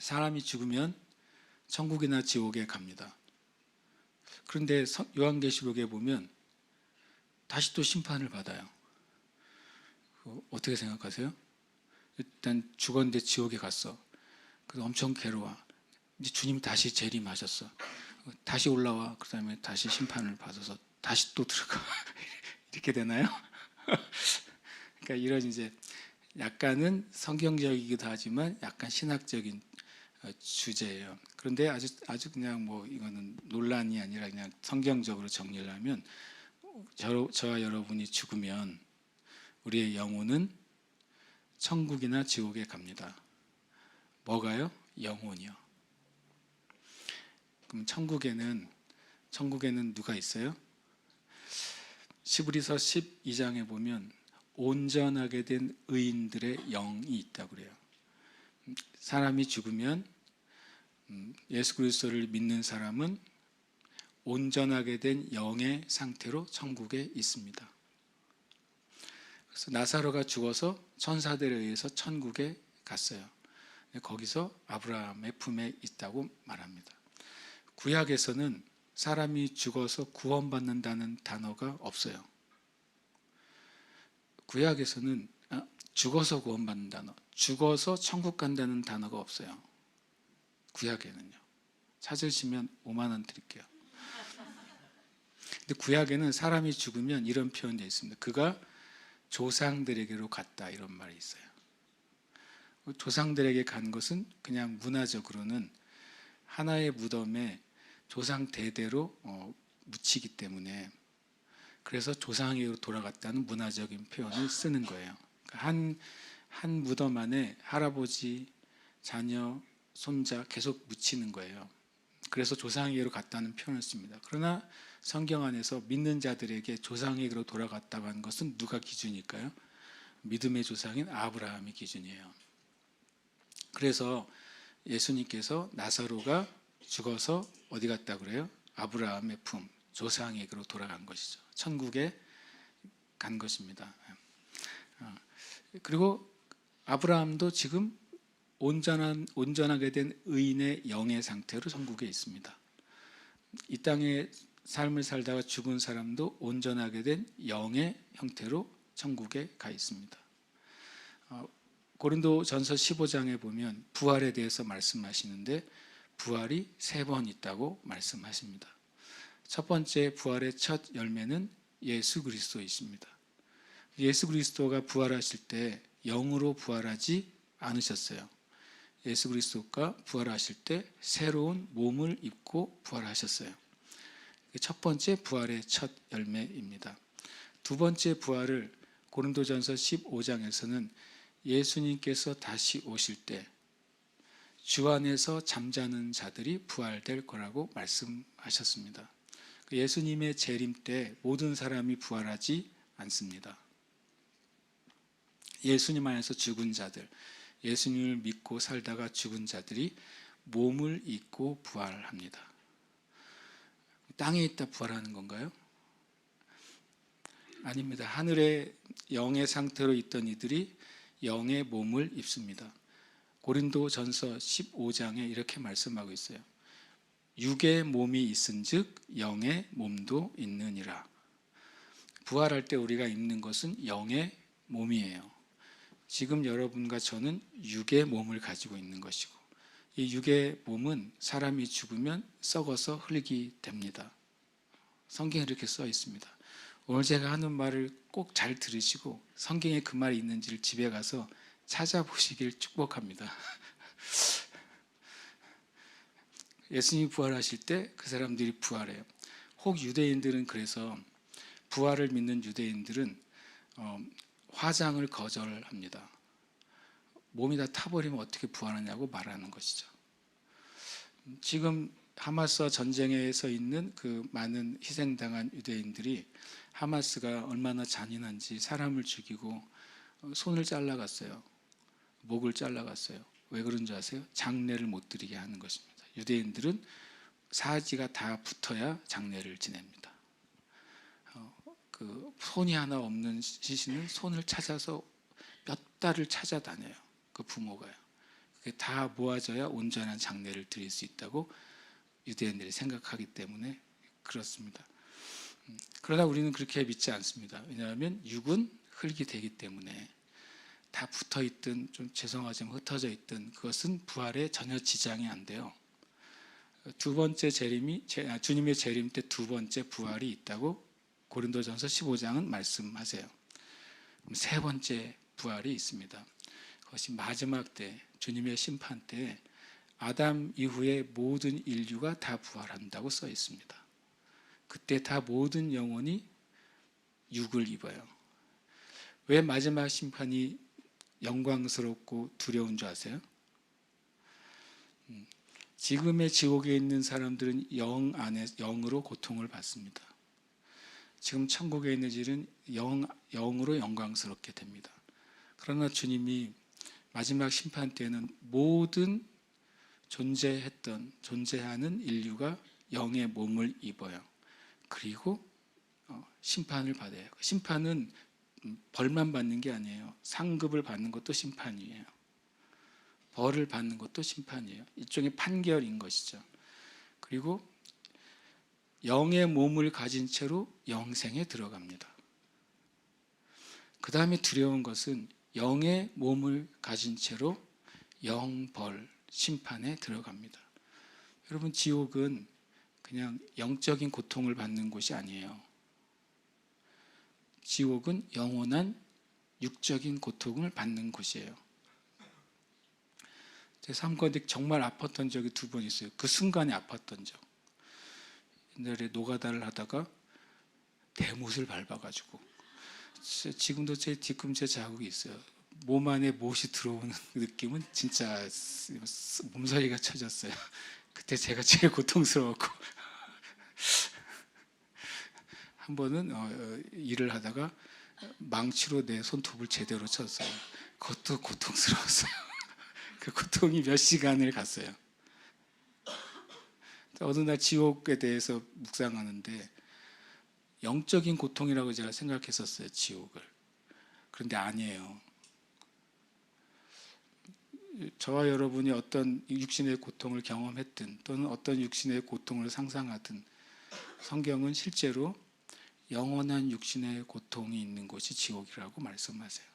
사람이 죽으면 천국이나 지옥에 갑니다. 그런데 요한계시록에 보면 다시 또 심판을 받아요. 어떻게 생각하세요? 일단 죽었는데 지옥에 갔어. 그래서 엄청 괴로워. 이제 주님 다시 재림하셨어. 다시 올라와. 그 다음에 다시 심판을 받아서 다시 또 들어가. 이렇게 되나요? 그러니까 이런 이제 약간은 성경적이기도 하지만 약간 신학적인 주제예요. 그런데 아주 그냥 뭐 이거는 논란이 아니라 그냥 성경적으로 정리를 하면 저와 여러분이 죽으면 우리의 영혼은 천국이나 지옥에 갑니다. 뭐가요? 영혼이요. 그럼 천국에는 누가 있어요? 시브리서 12장에 보면 온전하게 된 의인들의 영이 있다고 그래요. 사람이 죽으면 예수 그리스도를 믿는 사람은 온전하게 된 영의 상태로 천국에 있습니다. 그래서 나사로가 죽어서 천사들에 의해서 천국에 갔어요. 거기서 아브라함의 품에 있다고 말합니다. 구약에서는 사람이 죽어서 구원받는다는 단어가 없어요. 구약에서는 죽어서 구원받는 단어, 죽어서 천국 간다는 단어가 없어요. 구약에는요. 찾으시면 5만 원 드릴게요. 근데 구약에는 사람이 죽으면 이런 표현되어 있습니다. 그가 조상들에게로 갔다, 이런 말이 있어요. 조상들에게 간 것은 그냥 문화적으로는 하나의 무덤에 조상 대대로 묻히기 때문에, 그래서 조상에게로 돌아갔다는 문화적인 표현을 쓰는 거예요. 한 무덤 안에 할아버지, 자녀, 손자 계속 묻히는 거예요. 그래서 조상에게로 갔다는 표현을 씁니다. 그러나 성경 안에서 믿는 자들에게 조상에게로 돌아갔다고 하는 것은 누가 기준일까요? 믿음의 조상인 아브라함이 기준이에요. 그래서 예수님께서 나사로가 죽어서 어디 갔다 그래요? 아브라함의 품, 조상에게로 돌아간 것이죠. 천국에 간 것입니다. 그리고 아브라함도 지금 온전하게 된 의인의 영의 상태로 천국에 있습니다. 이 땅에 삶을 살다가 죽은 사람도 온전하게 된 영의 형태로 천국에 가 있습니다. 고린도전서 15장에 보면 부활에 대해서 말씀하시는데 부활이 3번 있다고 말씀하십니다. 첫 번째 부활의 첫 열매는 예수 그리스도이십니다. 예수 그리스도가 부활하실 때 영으로 부활하지 않으셨어요. 예수 그리스도가 부활하실 때 새로운 몸을 입고 부활하셨어요. 첫 번째 부활의 첫 열매입니다. 두 번째 부활을 고린도전서 15장에서는 예수님께서 다시 오실 때 주 안에서 잠자는 자들이 부활될 거라고 말씀하셨습니다. 예수님의 재림 때 모든 사람이 부활하지 않습니다. 예수님 안에서 죽은 자들, 예수님을 믿고 살다가 죽은 자들이 몸을 입고 부활합니다. 땅에 있다 부활하는 건가요? 아닙니다. 하늘의 영의 상태로 있던 이들이 영의 몸을 입습니다. 고린도전서 15장에 이렇게 말씀하고 있어요. 육의 몸이 있은즉 영의 몸도 있느니라. 부활할 때 우리가 입는 것은 영의 몸이에요. 지금 여러분과 저는 육의 몸을 가지고 있는 것이고, 이 육의 몸은 사람이 죽으면 썩어서 흙이 됩니다. 성경에 이렇게 써 있습니다. 오늘 제가 하는 말을 꼭 잘 들으시고 성경에 그 말이 있는지를 집에 가서 찾아보시길 축복합니다. 예수님이 부활하실 때 그 사람들이 부활해요. 혹 유대인들은 그래서 부활을 믿는 유대인들은 화장을 거절합니다. 몸이 다 타버리면 어떻게 부활하냐고 말하는 것이죠. 지금 하마스와 전쟁에서 있는 그 많은 희생당한 유대인들이 하마스가 얼마나 잔인한지 사람을 죽이고 손을 잘라갔어요. 목을 잘라갔어요. 왜 그런 줄 아세요? 장례를 못 드리게 하는 것입니다. 유대인들은 사지가 다 붙어야 장례를 지냅니다. 그 손이 하나 없는 시신은 손을 찾아서 몇 달을 찾아다녀요. 그 부모가요. 그게 다 모아져야 온전한 장례를 드릴 수 있다고 유대인들이 생각하기 때문에 그렇습니다. 그러나 우리는 그렇게 믿지 않습니다. 왜냐하면 육은 흙이 되기 때문에 다 붙어있든 좀 죄송하지만 흩어져 있든 그것은 부활에 전혀 지장이 안 돼요. 두 번째 재림이 주님의 재림 때 두 번째 부활이 있다고 고린도전서 15장은 말씀하세요. 세 번째 부활이 있습니다. 그것이 마지막 때 주님의 심판 때 아담 이후에 모든 인류가 다 부활한다고 써 있습니다. 그때 다 모든 영혼이 육을 입어요. 왜 마지막 심판이 영광스럽고 두려운 줄 아세요? 지금의 지옥에 있는 사람들은 영으로 고통을 받습니다. 지금 천국에 있는 이들은 영으로 영광스럽게 됩니다. 그러나 주님이 마지막 심판 때는 모든 존재하는 인류가 영의 몸을 입어요. 그리고 심판을 받아요. 심판은 벌만 받는 게 아니에요. 상급을 받는 것도 심판이에요. 벌을 받는 것도 심판이에요. 일종의 판결인 것이죠. 그리고 영의 몸을 가진 채로 영생에 들어갑니다. 그 다음에 두려운 것은 영의 몸을 가진 채로 영벌, 심판에 들어갑니다. 여러분, 지옥은 그냥 영적인 고통을 받는 곳이 아니에요. 지옥은 영원한 육적인 고통을 받는 곳이에요. 제 삶 가운데 정말 아팠던 적이 두 번 있어요. 그 순간에 아팠던 적. 옛날에 노가다를 하다가 대못을 밟아가지고 지금도 제 뒤꿈치에 자국이 있어요. 몸 안에 못이 들어오는 느낌은 진짜 몸서리가 쳐졌어요. 그때 제가 제일 고통스러웠고 한 번은 일을 하다가 망치로 내 손톱을 제대로 쳤어요. 그것도 고통스러웠어요. 그 고통이 몇 시간을 갔어요. 어느 날 지옥에 대해서 묵상하는데 영적인 고통이라고 제가 생각했었어요. 지옥을. 그런데 아니에요. 저와 여러분이 어떤 육신의 고통을 경험했든 또는 어떤 육신의 고통을 상상하든 성경은 실제로 영원한 육신의 고통이 있는 곳이 지옥이라고 말씀하세요.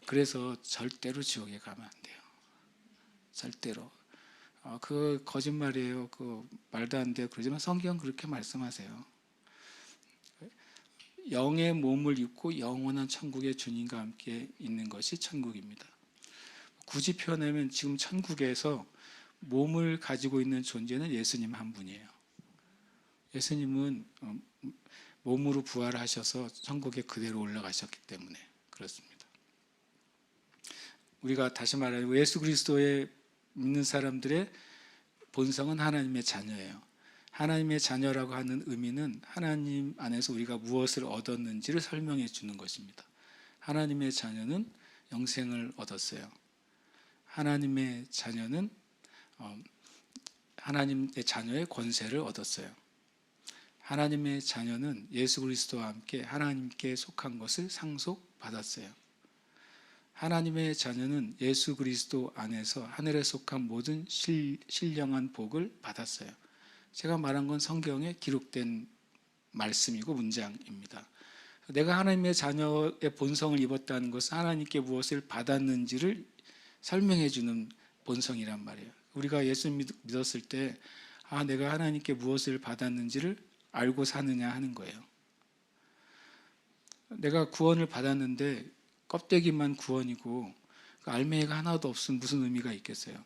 그래서 절대로 지옥에 가면 안 돼요. 절대로. 그 거짓말이에요. 그 말도 안 돼요. 그러지만 성경은 그렇게 말씀하세요. 영의 몸을 입고 영원한 천국의 주님과 함께 있는 것이 천국입니다. 굳이 표현하면 지금 천국에서 몸을 가지고 있는 존재는 예수님 한 분이에요. 예수님은 몸으로 부활하셔서 천국에 그대로 올라가셨기 때문에 그렇습니다. 우리가 다시 말하면 예수 그리스도에 믿는 사람들의 본성은 하나님의 자녀예요. 하나님의 자녀라고 하는 의미는 하나님 안에서 우리가 무엇을 얻었는지를 설명해 주는 것입니다. 하나님의 자녀는 영생을 얻었어요. 하나님의 자녀는 하나님의 자녀의 권세를 얻었어요. 하나님의 자녀는 예수 그리스도와 함께 하나님께 속한 것을 상속받았어요. 하나님의 자녀는 예수 그리스도 안에서 하늘에 속한 모든 신령한 복을 받았어요. 제가 말한 건 성경에 기록된 말씀이고 문장입니다. 내가 하나님의 자녀의 본성을 입었다는 것은 하나님께 무엇을 받았는지를 설명해 주는 본성이란 말이에요. 우리가 예수 믿었을 때 내가 하나님께 무엇을 받았는지를 알고 사느냐 하는 거예요. 내가 구원을 받았는데 껍데기만 구원이고 그 알맹이가 하나도 없으면 무슨 의미가 있겠어요?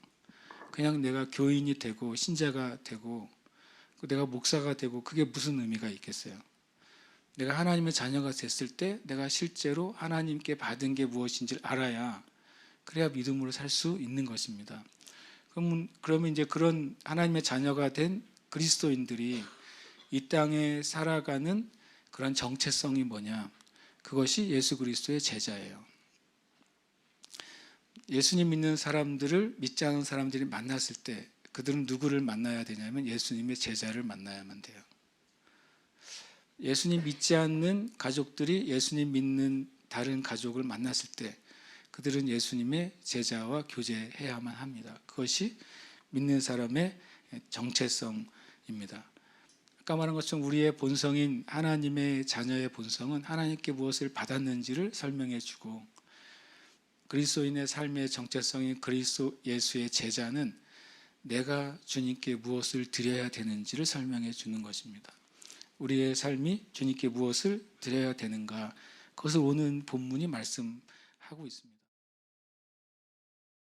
그냥 내가 교인이 되고 신자가 되고 내가 목사가 되고 그게 무슨 의미가 있겠어요? 내가 하나님의 자녀가 됐을 때 내가 실제로 하나님께 받은 게 무엇인지를 알아야 그래야 믿음으로 살 수 있는 것입니다. 그러면 이제 그런 하나님의 자녀가 된 그리스도인들이 이 땅에 살아가는 그런 정체성이 뭐냐? 그것이 예수 그리스도의 제자예요. 예수님 믿는 사람들을 믿지 않은 사람들이 만났을 때 그들은 누구를 만나야 되냐면 예수님의 제자를 만나야만 돼요. 예수님 믿지 않는 가족들이 예수님 믿는 다른 가족을 만났을 때 그들은 예수님의 제자와 교제해야만 합니다. 그것이 믿는 사람의 정체성입니다. 아까 말한 것처럼 우리의 본성인 하나님의 자녀의 본성은 하나님께 무엇을 받았는지를 설명해 주고, 그리스도인의 삶의 정체성인 그리스도 예수의 제자는 내가 주님께 무엇을 드려야 되는지를 설명해 주는 것입니다. 우리의 삶이 주님께 무엇을 드려야 되는가, 그것을 오늘 본문이 말씀하고 있습니다.